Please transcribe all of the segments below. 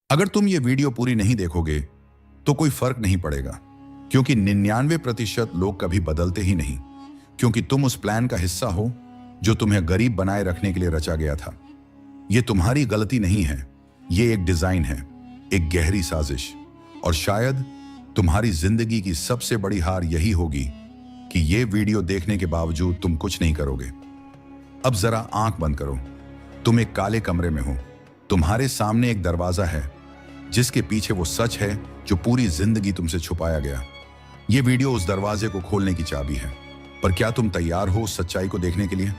अगर तुम ये वीडियो पूरी नहीं देखोगे तो कोई फर्क नहीं पड़ेगा, क्योंकि 99% लोग कभी बदलते ही नहीं, क्योंकि तुम उस प्लान का हिस्सा हो जो तुम्हें गरीब बनाए रखने के लिए रचा गया था। ये तुम्हारी गलती नहीं है, ये एक डिजाइन है, एक गहरी साजिश। और शायद तुम्हारी जिंदगी की सबसे बड़ी हार यही होगी कि ये वीडियो देखने के बावजूद तुम कुछ नहीं करोगे। अब जरा आंख बंद करो। तुम एक काले कमरे में हो। तुम्हारे सामने एक दरवाजा है जिसके पीछे वो सच है जो पूरी जिंदगी तुमसे छुपाया गया। ये वीडियो उस दरवाजे को खोलने की चाबी है। पर क्या तुम तैयार हो उस सच्चाई को देखने के लिए?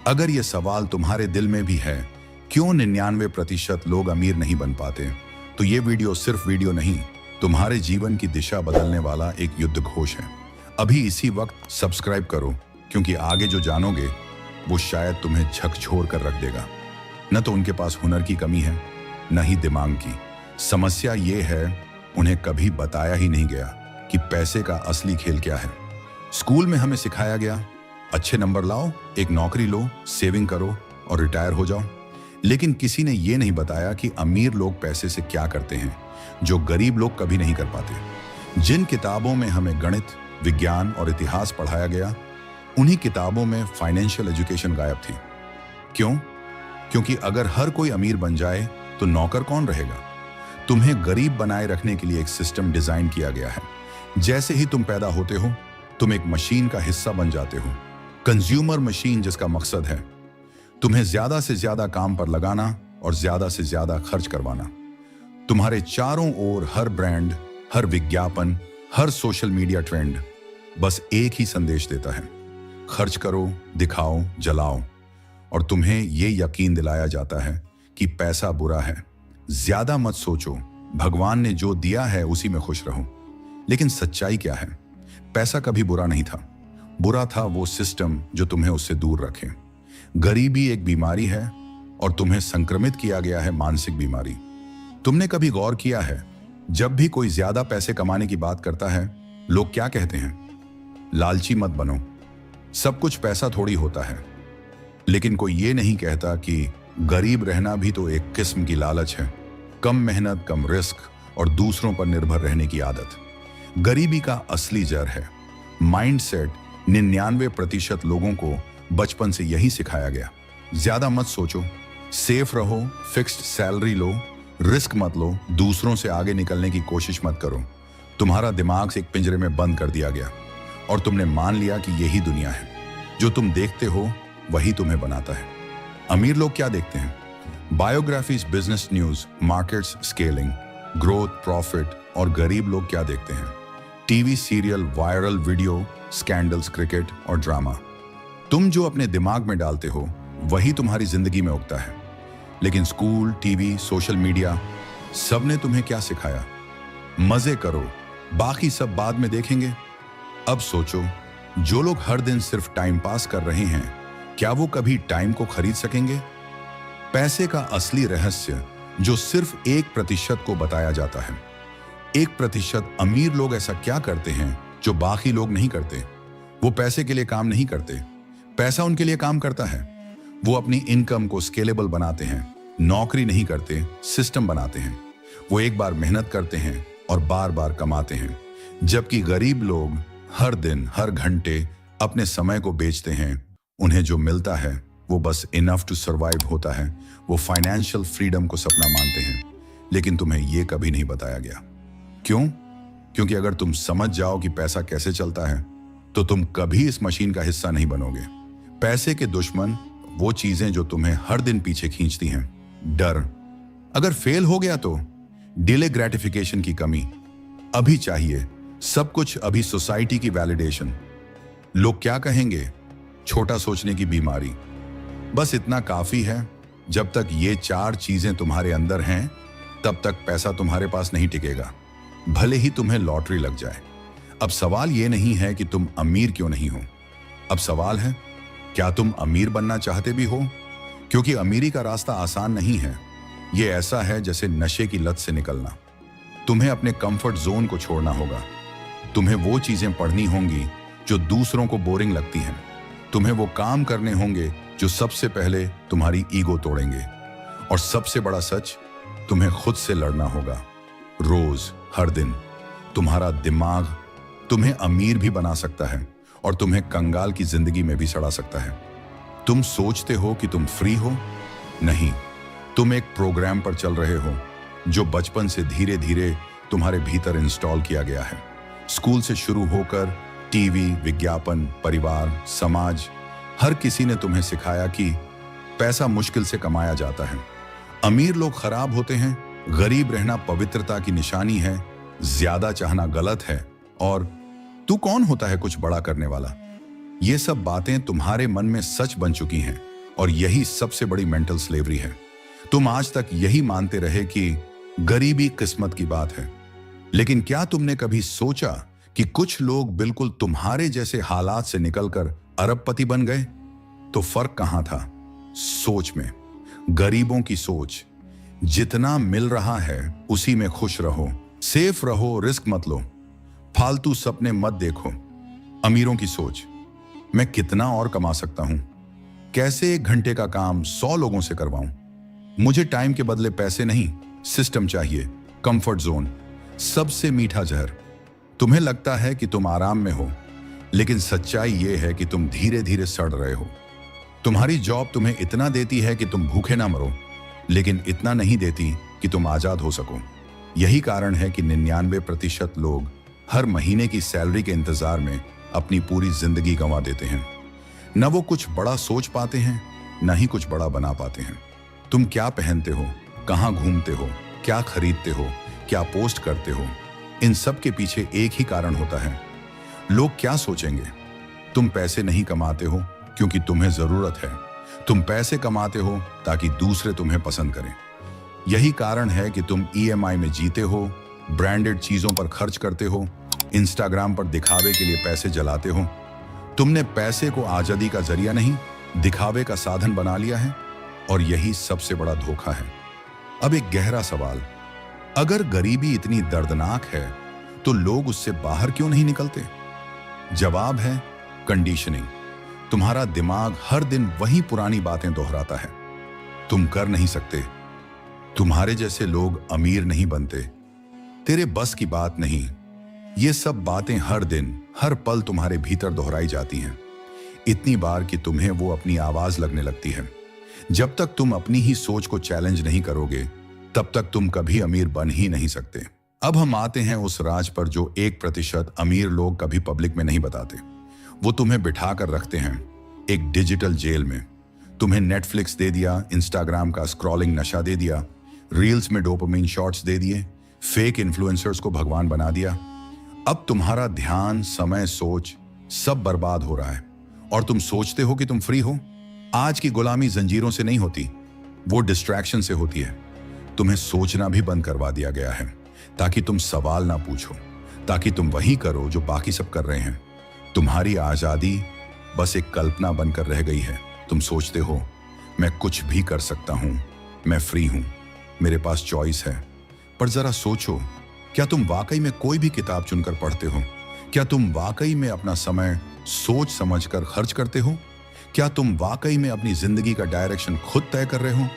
अगर यह सवाल तुम्हारे दिल में भी है, क्यों 99% लोग अमीर नहीं बन पाते, तो ये वीडियो सिर्फ वीडियो नहीं, तुम्हारे जीवन की दिशा बदलने वाला एक युद्ध घोष है। अभी इसी वक्त सब्सक्राइब करो, क्योंकि आगे जो जानोगे वो शायद तुम्हें झकझोर कर रख देगा। न तो उनके पास हुनर की कमी है, न ही दिमाग की। समस्या ये है, उन्हें कभी बताया ही नहीं गया कि पैसे का असली खेल क्या है। स्कूल में हमें सिखाया गया, अच्छे नंबर लाओ, एक नौकरी लो, सेविंग करो और रिटायर हो जाओ। लेकिन किसी ने यह नहीं बताया कि अमीर लोग पैसे से क्या करते हैं, जो गरीब लोग कभी नहीं कर पाते। जिन किताबों में हमें गणित, विज्ञान और इतिहास पढ़ाया गया, उन्हीं किताबों में फाइनेंशियल एजुकेशन गायब थी। क्यों? क्योंकि अगर हर कोई अमीर बन जाए तो नौकर कौन रहेगा? तुम्हें गरीब बनाए रखने के लिए एक सिस्टम डिजाइन किया गया है। जैसे ही तुम पैदा होते हो, तुम एक मशीन का हिस्सा बन जाते हो। कंज्यूमर मशीन, जिसका मकसद है तुम्हें ज्यादा से ज्यादा काम पर लगाना और ज्यादा से ज्यादा खर्च करवाना। तुम्हारे चारों ओर हर ब्रांड, हर विज्ञापन, हर सोशल मीडिया ट्रेंड बस एक ही संदेश देता है, खर्च करो, दिखाओ, जलाओ। और तुम्हें यह यकीन दिलाया जाता है कि पैसा बुरा है, ज्यादा मत सोचो, भगवान ने जो दिया है उसी में खुश रहो। लेकिन सच्चाई क्या है? पैसा कभी बुरा नहीं था। बुरा था वो सिस्टम जो तुम्हें उससे दूर रखे। गरीबी एक बीमारी है और तुम्हें संक्रमित किया गया है मानसिक बीमारी। तुमने कभी गौर किया है, जब भी कोई ज्यादा पैसे कमाने की बात करता है, लोग क्या कहते हैं? लालची मत बनो, सब कुछ पैसा थोड़ी होता है। लेकिन कोई ये नहीं कहता कि गरीब रहना भी तो एक किस्म की लालच है। कम मेहनत, कम रिस्क और दूसरों पर निर्भर रहने की आदत गरीबी का असली जड़ है। माइंडसेट 99% लोगों को बचपन से यही सिखाया गया। ज्यादा मत सोचो, सेफ रहो, फिक्स्ड सैलरी लो, रिस्क मत लो, दूसरों से आगे निकलने की कोशिश मत करो। तुम्हारा दिमाग से एक पिंजरे में बंद कर दिया गया और तुमने मान लिया कि यही दुनिया है। जो तुम देखते हो वही तुम्हें बनाता है। अमीर लोग क्या देखते हैं? Biographies, business news, markets, scaling, growth, profit. और गरीब लोग क्या देखते हैं? TV serial, viral video, scandals, cricket और ड्रामा। तुम जो अपने दिमाग में डालते हो वही तुम्हारी जिंदगी में उगता है। लेकिन स्कूल, टीवी, सोशल मीडिया, सबने तुम्हें क्या सिखाया? मजे करो, बाकी सब बाद में देखेंगे। अब सोचो, जो लोग हर दिन सिर्फ टाइम पास कर रहे हैं, क्या वो कभी टाइम को खरीद सकेंगे? पैसे का असली रहस्य जो सिर्फ 1% को बताया जाता है। 1% अमीर लोग ऐसा क्या करते हैं जो बाकी लोग नहीं करते? वो पैसे के लिए काम नहीं करते, पैसा उनके लिए काम करता है। वो अपनी इनकम को स्केलेबल बनाते हैं, नौकरी नहीं करते, सिस्टम बनाते हैं। वो एक बार मेहनत करते हैं और बार बार कमाते हैं। जबकि गरीब लोग हर दिन, हर घंटे अपने समय को बेचते हैं। उन्हें जो मिलता है वो बस इनफ टू सर्वाइव होता है। वो फाइनेंशियल फ्रीडम को सपना मानते हैं। लेकिन तुम्हें यह कभी नहीं बताया गया। क्यों? क्योंकि अगर तुम समझ जाओ कि पैसा कैसे चलता है, तो तुम कभी इस मशीन का हिस्सा नहीं बनोगे। पैसे के दुश्मन वो चीजें जो तुम्हें हर दिन पीछे खींचती हैं। डर, अगर फेल हो गया तो डिले ग्रेटिफिकेशन की कमी, अभी चाहिए सब कुछ, अभी सोसाइटी की वैलिडेशन, लोग क्या कहेंगे, छोटा सोचने की बीमारी। बस इतना काफी है। जब तक ये 4 चीजें तुम्हारे अंदर हैं, तब तक पैसा तुम्हारे पास नहीं टिकेगा, भले ही तुम्हें लॉटरी लग जाए। अब सवाल ये नहीं है कि तुम अमीर क्यों नहीं हो। अब सवाल है, क्या तुम अमीर बनना चाहते भी हो? क्योंकि अमीरी का रास्ता आसान नहीं है। ये ऐसा है जैसे नशे की लत से निकलना। तुम्हें अपने कंफर्ट जोन को छोड़ना होगा। तुम्हें वो चीजें पढ़नी होंगी जो दूसरों को बोरिंग लगती हैं। तुम्हें वो काम करने होंगे जो सबसे पहले तुम्हारी ईगो तोड़ेंगे। और सबसे बड़ा सच, तुम्हें खुद से लड़ना होगा। रोज, हर दिन। तुम्हारा दिमाग तुम्हें अमीर भी बना सकता है और तुम्हें कंगाल की जिंदगी में भी सड़ा सकता है। तुम सोचते हो कि तुम फ्री हो? नहीं, तुम एक प्रोग्राम पर चल रहे हो जो बचपन से धीरे धीरे तुम्हारे भीतर इंस्टॉल किया गया है। स्कूल से शुरू होकर टीवी, विज्ञापन, परिवार, समाज, हर किसी ने तुम्हें सिखाया कि पैसा मुश्किल से कमाया जाता है। अमीर लोग खराब होते हैं, गरीब रहना पवित्रता की निशानी है, ज्यादा चाहना गलत है, और तू कौन होता है कुछ बड़ा करने वाला। ये सब बातें तुम्हारे मन में सच बन चुकी हैं और यही सबसे बड़ी मेंटल स्लेवरी है। तुम आज तक यही मानते रहे कि गरीबी किस्मत की बात है। लेकिन क्या तुमने कभी सोचा कि कुछ लोग बिल्कुल तुम्हारे जैसे हालात से निकलकर अरबपति बन गए? तो फर्क कहां था? सोच में। गरीबों की सोच, जितना मिल रहा है उसी में खुश रहो, सेफ रहो, रिस्क मत लो, फालतू सपने मत देखो। अमीरों की सोच, मैं कितना और कमा सकता हूं, कैसे 1 घंटे का काम 100 लोगों से करवाऊं। मुझे टाइम के बदले पैसे नहीं, सिस्टम चाहिए, कंफर्ट जोन, सबसे मीठा जहर। तुम्हें लगता है कि तुम आराम में हो, लेकिन सच्चाई यह है कि तुम धीरे धीरे सड़ रहे हो। तुम्हारी जॉब तुम्हें इतना देती है कि तुम भूखे ना मरो, लेकिन इतना नहीं देती कि तुम आजाद हो सको। यही कारण है कि 99% लोग हर महीने की सैलरी के इंतजार में अपनी पूरी जिंदगी गंवा देते हैं। न वो कुछ बड़ा सोच पाते हैं, न ही कुछ बड़ा बना पाते हैं। तुम क्या पहनते हो, कहां घूमते हो, क्या खरीदते हो, क्या पोस्ट करते हो, इन सब के पीछे एक ही कारण होता है। लोग क्या सोचेंगे? तुम पैसे नहीं कमाते हो क्योंकि तुम्हें जरूरत है, तुम पैसे कमाते हो ताकि दूसरे तुम्हें पसंद करें। यही कारण है कि तुम EMI में जीते हो, ब्रांडेड चीजों पर खर्च करते हो, इंस्टाग्राम पर दिखावे के लिए पैसे जलाते हो। तुमने पैसे को आजादी का जरिया नहीं, दिखावे का साधन बना लिया है, और यही सबसे बड़ा धोखा है। अब एक गहरा सवाल, अगर गरीबी इतनी दर्दनाक है तो लोग उससे बाहर क्यों नहीं निकलते? जवाब है कंडीशनिंग। तुम्हारा दिमाग हर दिन वही पुरानी बातें दोहराता है। तुम कर नहीं सकते, तुम्हारे जैसे लोग अमीर नहीं बनते, तेरे बस की बात नहीं। ये सब बातें हर दिन, हर पल तुम्हारे भीतर दोहराई जाती हैं, इतनी बार कि तुम्हें वो अपनी आवाज लगने लगती है। जब तक तुम अपनी ही सोच को चैलेंज नहीं करोगे, तब तक तुम कभी अमीर बन ही नहीं सकते। अब हम आते हैं उस राज पर जो 1% अमीर लोग कभी पब्लिक में नहीं बताते। वो तुम्हें बिठा कर रखते हैं एक डिजिटल जेल में। तुम्हें नेटफ्लिक्स दे दिया, इंस्टाग्राम का स्क्रॉलिंग नशा दे दिया, रील्स में डोपामिन शॉट्स दे दिए, फेक इन्फ्लुएंसर्स को भगवान बना दिया। अब तुम्हारा ध्यान, समय, सोच सब बर्बाद हो रहा है और तुम सोचते हो कि तुम फ्री हो। आज की गुलामी जंजीरों से नहीं होती, वो डिस्ट्रैक्शन से होती है। तुम्हें सोचना भी बंद करवा दिया गया है ताकि तुम सवाल ना पूछो, ताकि तुम वही करो जो बाकी सब कर रहे हैं। तुम्हारी आजादी बस एक कल्पना बनकर रह गई है। तुम सोचते हो मैं कुछ भी कर सकता हूं, मैं फ्री हूं, मेरे पास चॉइस है। पर जरा सोचो, क्या तुम वाकई में कोई भी किताब चुनकर पढ़ते हो? क्या तुम वाकई में अपना समय सोच समझकर खर्च करते हो? क्या तुम वाकई में अपनी जिंदगी का डायरेक्शन खुद तय कर रहे हो,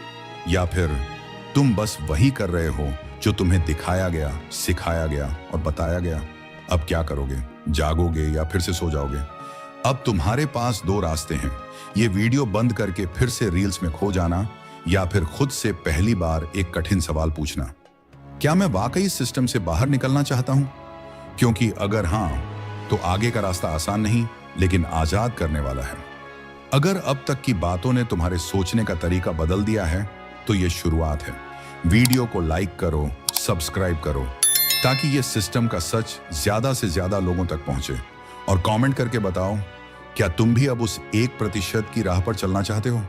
या फिर तुम बस वही कर रहे हो जो तुम्हें दिखाया गया, सिखाया गया और बताया गया? अब क्या करोगे? जागोगे या फिर से सो जाओगे? अब तुम्हारे पास 2 रास्ते हैं। ये वीडियो बंद करके फिर से रील्स में खो जाना, या फिर खुद से पहली बार एक कठिन सवाल पूछना, क्या मैं वाकई इस सिस्टम से बाहर निकलना चाहता हूं? क्योंकि अगर हां, तो आगे का रास्ता आसान नहीं, लेकिन आजाद करने वाला है। अगर अब तक की बातों ने तुम्हारे सोचने का तरीका बदल दिया है, तो ये शुरुआत है। वीडियो को लाइक करो, सब्सक्राइब करो, ताकि ये सिस्टम का सच ज्यादा से ज्यादा लोगों तक पहुंचे। और कमेंट करके बताओ, क्या तुम भी अब उस 1% की राह पर चलना चाहते हो?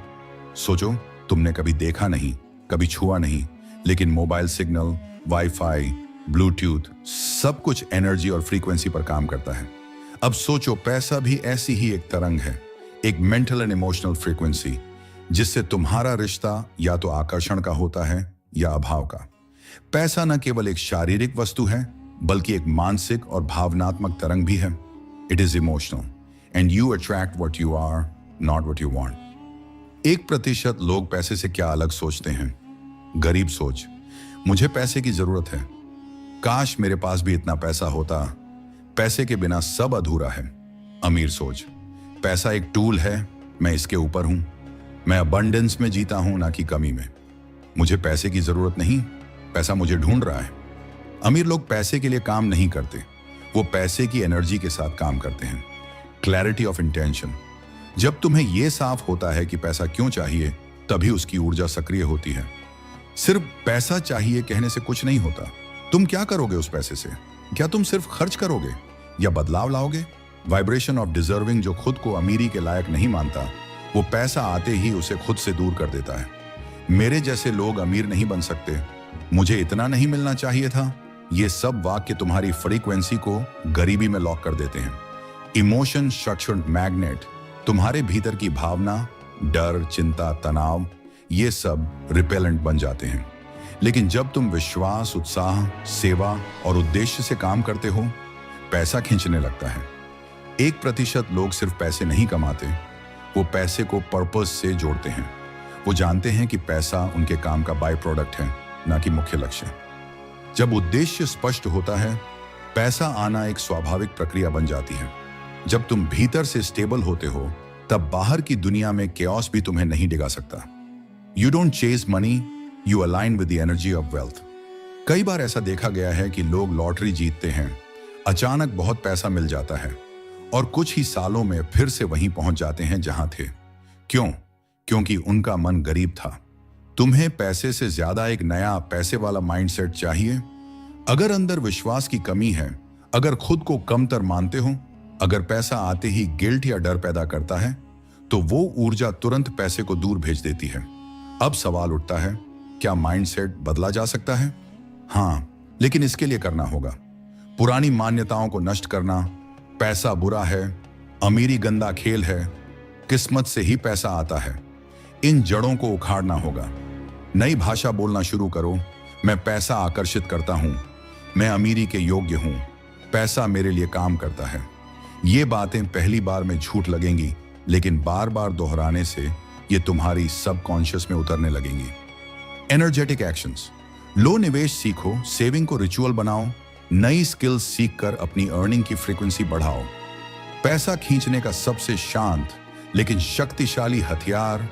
सोचो, तुमने कभी देखा नहीं, कभी छुआ नहीं, लेकिन मोबाइल सिग्नल, वाईफाई, ब्लूटूथ, सब कुछ एनर्जी और फ्रीक्वेंसी पर काम करता है। अब सोचो, पैसा भी ऐसी ही एक तरंग है, एक मेंटल एंड इमोशनल फ्रीक्वेंसी, जिससे तुम्हारा रिश्ता या तो आकर्षण का होता है या अभाव का। पैसा न केवल एक शारीरिक वस्तु है, बल्कि एक मानसिक और भावनात्मक तरंग भी है। It is emotional and you attract what you are, not what you want. 1% लोग पैसे से क्या अलग सोचते हैं? गरीब सोच। मुझे पैसे की जरूरत है, काश मेरे पास भी इतना पैसा होता, पैसे के बिना सब अधूरा है। अमीर सोच, पैसा एक टूल है, मैं इसके ऊपर हूं, मैं अबंडेंस में जीता हूं ना कि कमी में। मुझे पैसे की जरूरत नहीं, पैसा मुझे ढूंढ रहा है। अमीर लोग पैसे के लिए काम नहीं करते, वो पैसे की एनर्जी के साथ काम करते हैं। क्लैरिटी ऑफ इंटेंशन, जब तुम्हें यह साफ होता है कि पैसा क्यों चाहिए, तभी उसकी ऊर्जा सक्रिय होती है। सिर्फ पैसा चाहिए कहने से कुछ नहीं होता। तुम क्या करोगे उस पैसे से? क्या तुम सिर्फ खर्च करोगे या बदलाव लाओगे? वाइब्रेशन ऑफ डिजर्विंग, जो खुद को अमीरी के लायक नहीं मानता, वो पैसा आते ही उसे खुद से दूर कर देता है। मेरे जैसे लोग अमीर नहीं बन सकते, मुझे इतना नहीं मिलना चाहिए था, ये सब वाक्य तुम्हारी फ्रीक्वेंसी को गरीबी में लॉक कर देते हैं। इमोशन स्ट्रक्चर्ड मैग्नेट, तुम्हारे भीतर की भावना, डर, चिंता, तनाव, ये सब रिपेलेंट बन जाते हैं। लेकिन जब तुम विश्वास, उत्साह, सेवा और उद्देश्य से काम करते हो, पैसा खींचने लगता है। 1% लोग सिर्फ पैसे नहीं कमाते, वो पैसे को पर्पस से जोड़ते हैं। वो जानते हैं कि पैसा उनके काम का बाय प्रोडक्ट है, ना कि मुख्य लक्ष्य। जब उद्देश्य स्पष्ट होता है, पैसा आना एक स्वाभाविक प्रक्रिया बन जाती है। जब तुम भीतर से स्टेबल होते हो, तब बाहर की दुनिया में केओस भी तुम्हें नहीं डिगा सकता। You don't chase money, you align with the energy of wealth. कई बार ऐसा देखा गया है कि लोग लॉटरी जीतते हैं, अचानक बहुत पैसा मिल जाता है और कुछ ही सालों में फिर से वहीं पहुंच जाते हैं जहां थे। क्यों? क्योंकि उनका मन गरीब था। तुम्हें पैसे से ज्यादा एक नया पैसे वाला माइंडसेट चाहिए। अगर अंदर विश्वास की कमी है, अगर खुद को कमतर मानते हो, अगर पैसा आते ही गिल्ट या डर पैदा करता है, तो वो ऊर्जा तुरंत पैसे को दूर भेज देती है। अब सवाल उठता है, क्या माइंडसेट बदला जा सकता है? हाँ, लेकिन इसके लिए करना होगा। पुरानी मान्यताओं को नष्ट करना, पैसा बुरा है, अमीरी गंदा खेल है, किस्मत से ही पैसा आता है, इन जड़ों को उखाड़ना होगा। नई भाषा बोलना शुरू करो। मैं पैसा आकर्षित करता हूं, मैं अमीरी के योग्य हूं, पैसा मेरे लिए काम करता है। ये बातें पहली बार में झूठ लगेंगी, लेकिन बार बार दोहराने से ये तुम्हारी सबकॉन्शियस में उतरने लगेंगी। एनर्जेटिक एक्शंस, लो निवेश सीखो, सेविंग को रिचुअल बनाओ, नई स्किल्स सीखकर अपनी अर्निंग की फ्रीक्वेंसी बढ़ाओ। पैसा खींचने का सबसे शांत लेकिन शक्तिशाली हथियार,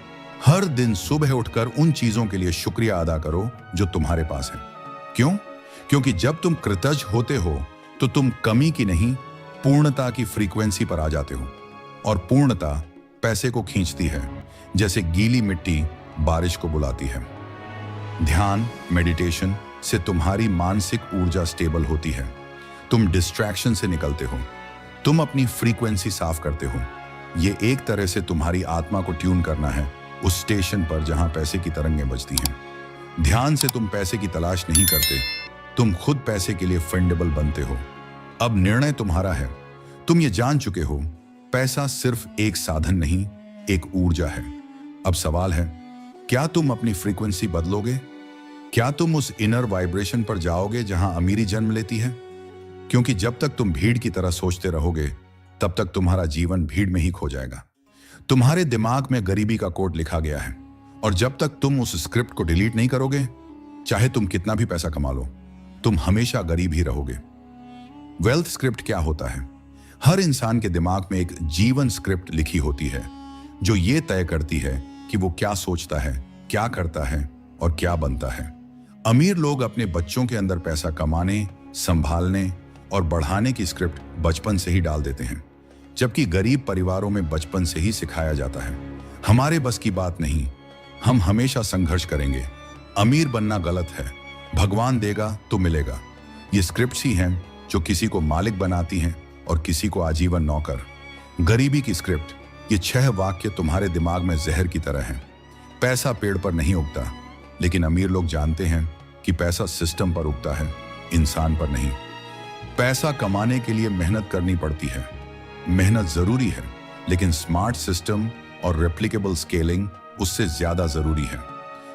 हर दिन सुबह उठकर उन चीजों के लिए शुक्रिया अदा करो जो तुम्हारे पास है। क्यों? क्योंकि जब तुम कृतज्ञ होते हो तो तुम कमी की नहीं, पूर्णता की फ्रीक्वेंसी पर आ जाते हो, और पूर्णता पैसे को खींचती है, जैसे गीली मिट्टी बारिश को बुलाती है। ध्यान, मेडिटेशन से तुम्हारी मानसिक ऊर्जा स्टेबल होती है। तुम डिस्ट्रैक्शन से निकलते हो, तुम अपनी फ्रीक्वेंसी साफ करते हो। ये एक तरह से तुम्हारी आत्मा को ट्यून करना है उस स्टेशन पर जहां पैसे की तरंगें बजती हैं। ध्यान से तुम पैसे की तलाश नहीं करते, तुम खुद पैसे के लिए फंडेबल बनते हो। अब निर्णय तुम्हारा है। तुम ये जान चुके हो, पैसा सिर्फ एक साधन नहीं, एक ऊर्जा है। अब सवाल है, क्या तुम अपनी फ्रीक्वेंसी बदलोगे? क्या तुम उस इनर वाइब्रेशन पर जाओगे जहां अमीरी जन्म लेती है? क्योंकि जब तक तुम भीड़ की तरह सोचते रहोगे, तब तक तुम्हारा जीवन भीड़ में ही खो जाएगा। तुम्हारे दिमाग में गरीबी का कोड लिखा गया है, और जब तक तुम उस स्क्रिप्ट को डिलीट नहीं करोगे, चाहे तुम कितना भी पैसा कमा लो, तुम हमेशा गरीब ही रहोगे। वेल्थ स्क्रिप्ट क्या होता है? हर इंसान के दिमाग में एक जीवन स्क्रिप्ट लिखी होती है, जो ये तय करती है कि वो क्या सोचता है, क्या करता है और क्या बनता है। अमीर लोग अपने बच्चों के अंदर पैसा कमाने, संभालने और बढ़ाने की स्क्रिप्ट बचपन से ही डाल देते हैं, जबकि गरीब परिवारों में बचपन से ही सिखाया जाता है, हमारे बस की बात नहीं, हम हमेशा संघर्ष करेंगे, अमीर बनना गलत है, भगवान देगा तो मिलेगा। ये स्क्रिप्ट्स ही हैं जो किसी को मालिक बनाती हैं और किसी को आजीवन नौकर। गरीबी की स्क्रिप्ट, ये 6 वाक्य तुम्हारे दिमाग में जहर की तरह हैं। पैसा पेड़ पर नहीं उगता, लेकिन अमीर लोग जानते हैं कि पैसा सिस्टम पर उगता है, इंसान पर नहीं। पैसा कमाने के लिए मेहनत करनी पड़ती है, मेहनत जरूरी है, लेकिन स्मार्ट सिस्टम और रेप्लिकेबल स्केलिंग उससे ज्यादा जरूरी है।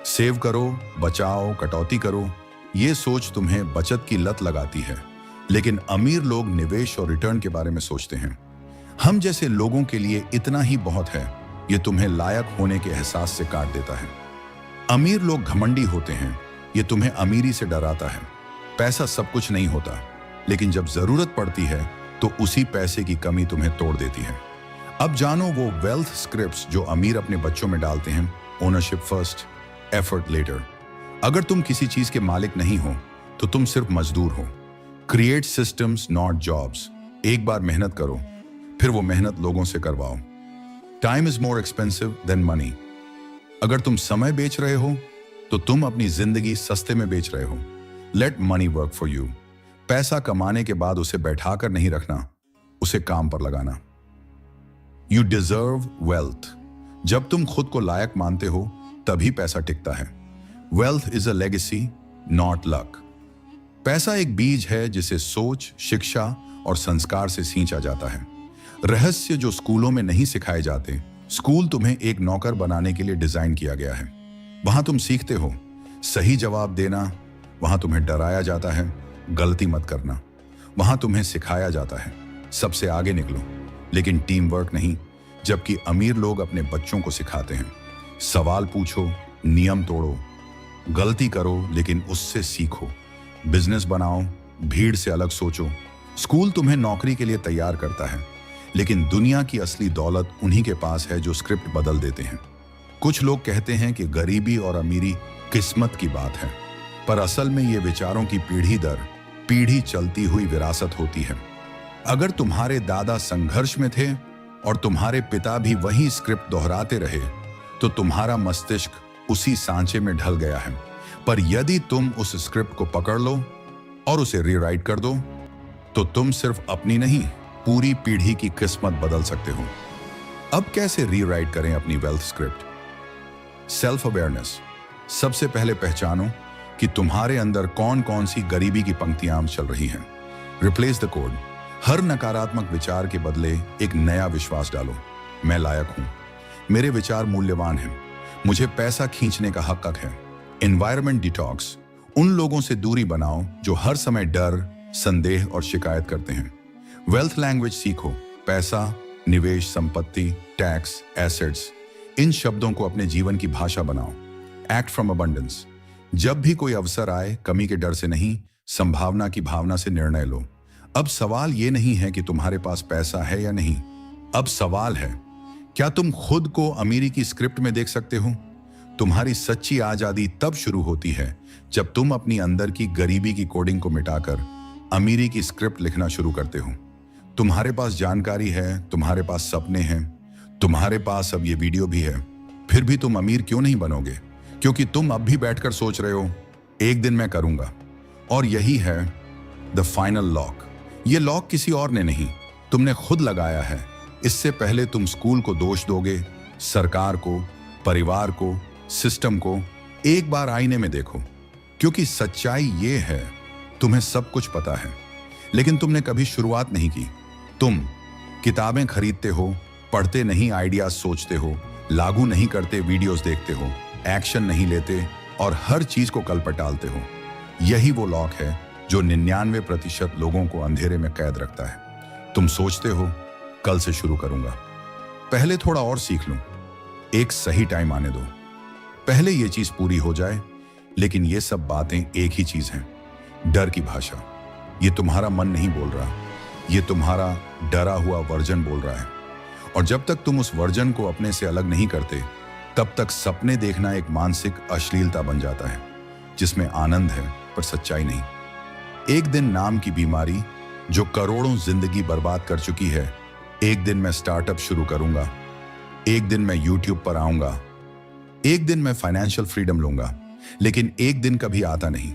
सेव करो, बचाओ, कटौती करो, ये सोच तुम्हें बचत की लत लगाती है, लेकिन अमीर लोग निवेश और रिटर्न के बारे में सोचते हैं। हम जैसे लोगों के लिए इतना ही बहुत है, ये तुम्हें लायक होने के एहसास से काट देता है। अमीर लोग घमंडी होते हैं, ये तुम्हें अमीरी से डराता है। पैसा सब कुछ नहीं होता, लेकिन जब जरूरत पड़ती है तो उसी पैसे की कमी तुम्हें तोड़ देती है। अब जानो वो वेल्थ स्क्रिप्ट्स जो अमीर अपने बच्चों में डालते हैं। Ownership first, effort later. अगर तुम किसी चीज के मालिक नहीं हो तो तुम सिर्फ मजदूर हो। Create systems not jobs. एक बार मेहनत करो, फिर वो मेहनत लोगों से करवाओ। Time is more expensive than money. अगर तुम समय बेच रहे हो तो तुम अपनी जिंदगी सस्ते में बेच रहे हो। Late money work for you. पैसा कमाने के बाद उसे बैठाकर नहीं रखना, उसे काम पर लगाना। You deserve wealth. जब तुम खुद को लायक मानते हो तभी पैसा टिकता है। Wealth is a legacy not luck. पैसा एक बीज है जिसे सोच, शिक्षा और संस्कार से सींचा जाता है। रहस्य जो स्कूलों में नहीं सिखाए जाते। स्कूल तुम्हें एक नौकर बनाने के लिए डिजाइन किया गया है। वहां तुम सीखते हो सही जवाब देना, वहां तुम्हें डराया जाता है गलती मत करना। वहां तुम्हें सिखाया जाता है सबसे आगे निकलो, लेकिन टीम वर्क नहीं। जबकि अमीर लोग अपने बच्चों को सिखाते हैं सवाल पूछो, नियम तोड़ो, गलती करो लेकिन उससे सीखो, बिजनेस बनाओ, भीड़ से अलग सोचो। स्कूल तुम्हें नौकरी के लिए तैयार करता है, लेकिन दुनिया की असली दौलत उन्हीं के पास है जो स्क्रिप्ट बदल देते हैं। कुछ लोग कहते हैं कि गरीबी और अमीरी किस्मत की बात है, पर असल में ये विचारों की पीढ़ी दर पीढ़ी चलती हुई विरासत होती है। अगर तुम्हारे दादा संघर्ष में थे और तुम्हारे पिता भी वही स्क्रिप्ट दोहराते रहे तो तुम्हारा मस्तिष्क उसी सांचे में ढल गया है। पर यदि तुम उस स्क्रिप्ट को पकड़ लो और उसे रीराइट कर दो तो तुम सिर्फ अपनी नहीं, पूरी पीढ़ी की किस्मत बदल सकते हो। अब कैसे रीराइट करें अपनी वेल्थ स्क्रिप्ट? Self awareness. सबसे पहले पहचानो कि तुम्हारे अंदर कौन कौन सी गरीबी की पंक्तियां चल रही हैं। Replace the code. हर नकारात्मक विचार के बदले एक नया विश्वास डालो। मैं लायक हूं, मेरे विचार मूल्यवान हैं, मुझे पैसा खींचने का हक है। Environment detox. उन लोगों से दूरी बनाओ जो हर समय डर, संदेह और शिकायत करते हैं। वेल्थ लैंग्वेज सीखो। पैसा, निवेश, संपत्ति, टैक्स, एसेट्स, इन शब्दों को अपने जीवन की भाषा बनाओ। Act from abundance. जब भी कोई अवसर आए कमी के डर से नहीं, संभावना की भावना से निर्णय लो। अब सवाल ये नहीं है कि तुम्हारे पास पैसा है या नहीं, अब सवाल है क्या तुम खुद को अमीरी की स्क्रिप्ट में देख सकते हो? तुम्हारी सच्ची आजादी तब शुरू होती है जब तुम अपनी अंदर की गरीबी की कोडिंग को मिटाकर अमीरी की स्क्रिप्ट लिखना शुरू करते हो। तुम्हारे पास जानकारी है, तुम्हारे पास सपने हैं, तुम्हारे पास अब ये वीडियो भी है, फिर भी तुम अमीर क्यों नहीं बनोगे? क्योंकि तुम अब भी बैठकर सोच रहे हो एक दिन मैं करूंगा। और यही है द फाइनल लॉक। ये लॉक किसी और ने नहीं, तुमने खुद लगाया है। इससे पहले तुम स्कूल को दोष दोगे, सरकार को, परिवार को, सिस्टम को, एक बार आईने में देखो। क्योंकि सच्चाई ये है, तुम्हें सब कुछ पता है, लेकिन तुमने कभी शुरुआत नहीं की। तुम किताबें खरीदते हो, पढ़ते नहीं आइडियाज सोचते हो, लागू नहीं करते वीडियोस देखते हो, एक्शन नहीं लेते और हर चीज को कल पर टालते हो। यही वो लॉक है जो 99% लोगों को अंधेरे में कैद रखता है। तुम सोचते हो कल से शुरू करूंगा, पहले थोड़ा और सीख लूं, एक सही टाइम आने दो, पहले ये चीज पूरी हो जाए। लेकिन ये सब बातें एक ही चीज हैं, डर की भाषा। ये तुम्हारा मन नहीं बोल रहा, ये तुम्हारा डरा हुआ वर्जन बोल रहा है। और जब तक तुम उस वर्जन को अपने से अलग नहीं करते, तब तक सपने देखना एक मानसिक अश्लीलता बन जाता है जिसमें आनंद है पर सच्चाई नहीं। एक दिन नाम की बीमारी जो करोड़ों जिंदगी बर्बाद कर चुकी है। एक दिन मैं स्टार्टअप शुरू करूंगा, एक दिन मैं यूट्यूब पर आऊंगा, एक दिन मैं फाइनेंशियल फ्रीडम लूंगा। लेकिन एक दिन कभी आता नहीं,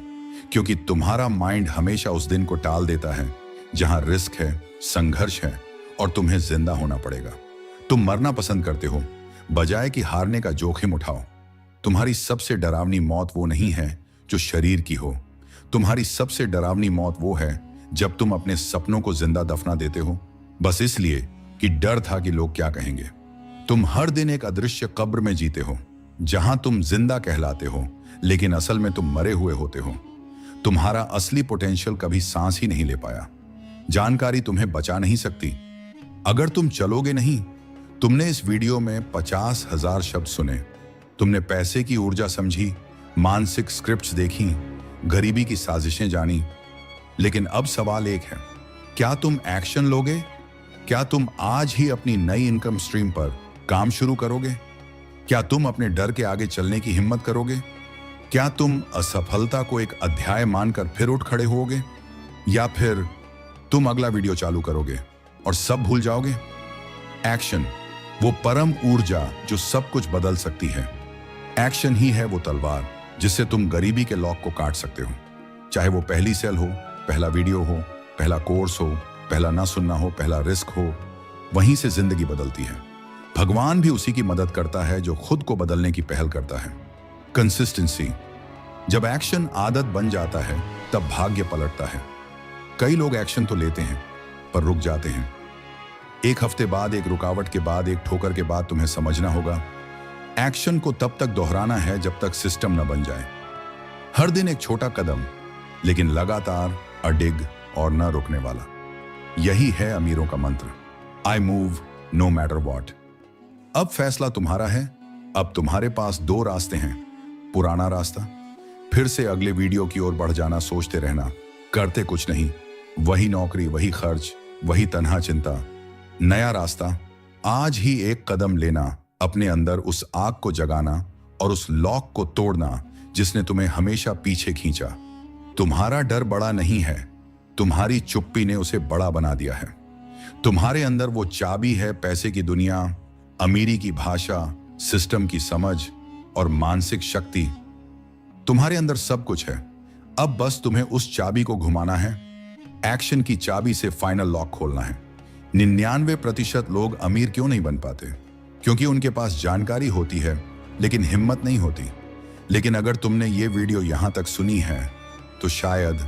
क्योंकि तुम्हारा माइंड हमेशा उस दिन को टाल देता है जहां रिस्क है, संघर्ष है और तुम्हें जिंदा होना पड़ेगा। तुम मरना पसंद करते हो बजाय कि हारने का जोखिम उठाओ। तुम्हारी सबसे डरावनी मौत वो नहीं है जो शरीर की हो, तुम्हारी सबसे डरावनी मौत वो है जब तुम अपने सपनों को जिंदा दफना देते हो, बस इसलिए कि डर था कि लोग क्या कहेंगे। तुम हर दिन एक अदृश्य कब्र में जीते हो जहां तुम जिंदा कहलाते हो, लेकिन असल में तुम मरे हुए होते हो। तुम्हारा असली पोटेंशियल कभी सांस ही नहीं ले पाया। जानकारी तुम्हें बचा नहीं सकती अगर तुम चलोगे नहीं। तुमने इस वीडियो में 50,000 शब्द सुने, तुमने पैसे की ऊर्जा समझी, मानसिक स्क्रिप्ट्स देखी, गरीबी की साजिशें जानी। लेकिन अब सवाल एक है, क्या तुम एक्शन लोगे? क्या तुम आज ही अपनी नई इनकम स्ट्रीम पर काम शुरू करोगे? क्या तुम अपने डर के आगे चलने की हिम्मत करोगे? क्या तुम असफलता को एक अध्याय मानकर फिर उठ खड़े होगे? या फिर तुम अगला वीडियो चालू करोगे और सब भूल जाओगे? एक्शन, वो परम ऊर्जा जो सब कुछ बदल सकती है। एक्शन ही है वो तलवार जिससे तुम गरीबी के लॉक को काट सकते हो। चाहे वो पहली सेल हो, पहला वीडियो हो, पहला कोर्स हो, पहला ना सुनना हो, पहला रिस्क हो, वहीं से जिंदगी बदलती है। भगवान भी उसी की मदद करता है जो खुद को बदलने की पहल करता है। कंसिस्टेंसी, जब एक्शन आदत बन जाता है तब भाग्य पलटता है। कई लोग एक्शन तो लेते हैं पर रुक जाते हैं। एक हफ्ते बाद, एक रुकावट के बाद, एक ठोकर के बाद तुम्हें समझना होगा, एक्शन को तब तक दोहराना है जब तक सिस्टम न बन जाए। हर दिन एक छोटा कदम, लेकिन लगातार, अडिग और न रुकने वाला। यही है अमीरों का मंत्र। I move no matter what. अब फैसला तुम्हारा है। अब तुम्हारे पास दो रास्ते हैं। पुराना रास्ता, फिर से अगले वीडियो की ओर बढ़ जाना, सोचते रहना, करते कुछ नहीं, वही नौकरी, वही खर्च, वही तन्हा चिंता। नया रास्ता, आज ही एक कदम लेना, अपने अंदर उस आग को जगाना और उस लॉक को तोड़ना जिसने तुम्हें हमेशा पीछे खींचा। तुम्हारा डर बड़ा नहीं है, तुम्हारी चुप्पी ने उसे बड़ा बना दिया है। तुम्हारे अंदर वो चाबी है, पैसे की दुनिया, अमीरी की भाषा, सिस्टम की समझ और मानसिक शक्ति। तुम्हारे अंदर सब कुछ है। अब बस तुम्हें उस चाबी को घुमाना है। एक्शन की चाबी से फाइनल लॉक खोलना है। 99% लोग अमीर क्यों नहीं बन पाते? क्योंकि उनके पास जानकारी होती है लेकिन हिम्मत नहीं होती। लेकिन अगर तुमने ये वीडियो यहां तक सुनी है तो शायद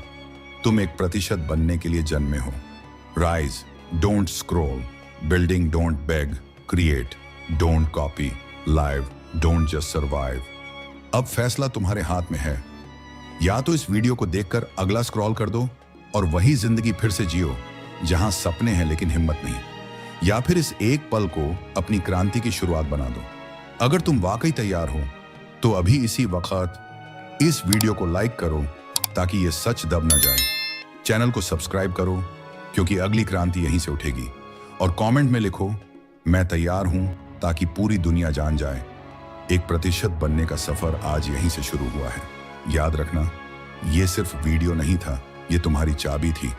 तुम 1% बनने के लिए जन्मे हो। Rise, don't scroll, building don't beg, create don't copy, live don't just survive. अब फैसला तुम्हारे हाथ में है। या तो इस वीडियो को देखकर अगला स्क्रॉल कर दो और वही जिंदगी फिर से जियो जहां सपने हैं लेकिन हिम्मत नहीं, या फिर इस एक पल को अपनी क्रांति की शुरुआत बना दो। अगर तुम वाकई तैयार हो तो अभी इसी वक्त इस वीडियो को लाइक करो ताकि ये सच दब न जाए। चैनल को सब्सक्राइब करो क्योंकि अगली क्रांति यहीं से उठेगी। और कमेंट में लिखो, मैं तैयार हूं, ताकि पूरी दुनिया जान जाए 1% बनने का सफर आज यहीं से शुरू हुआ है। याद रखना, ये सिर्फ वीडियो नहीं था, ये तुम्हारी चाबी थी।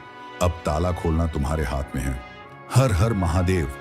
अब ताला खोलना तुम्हारे हाथ में है। हर हर महादेव।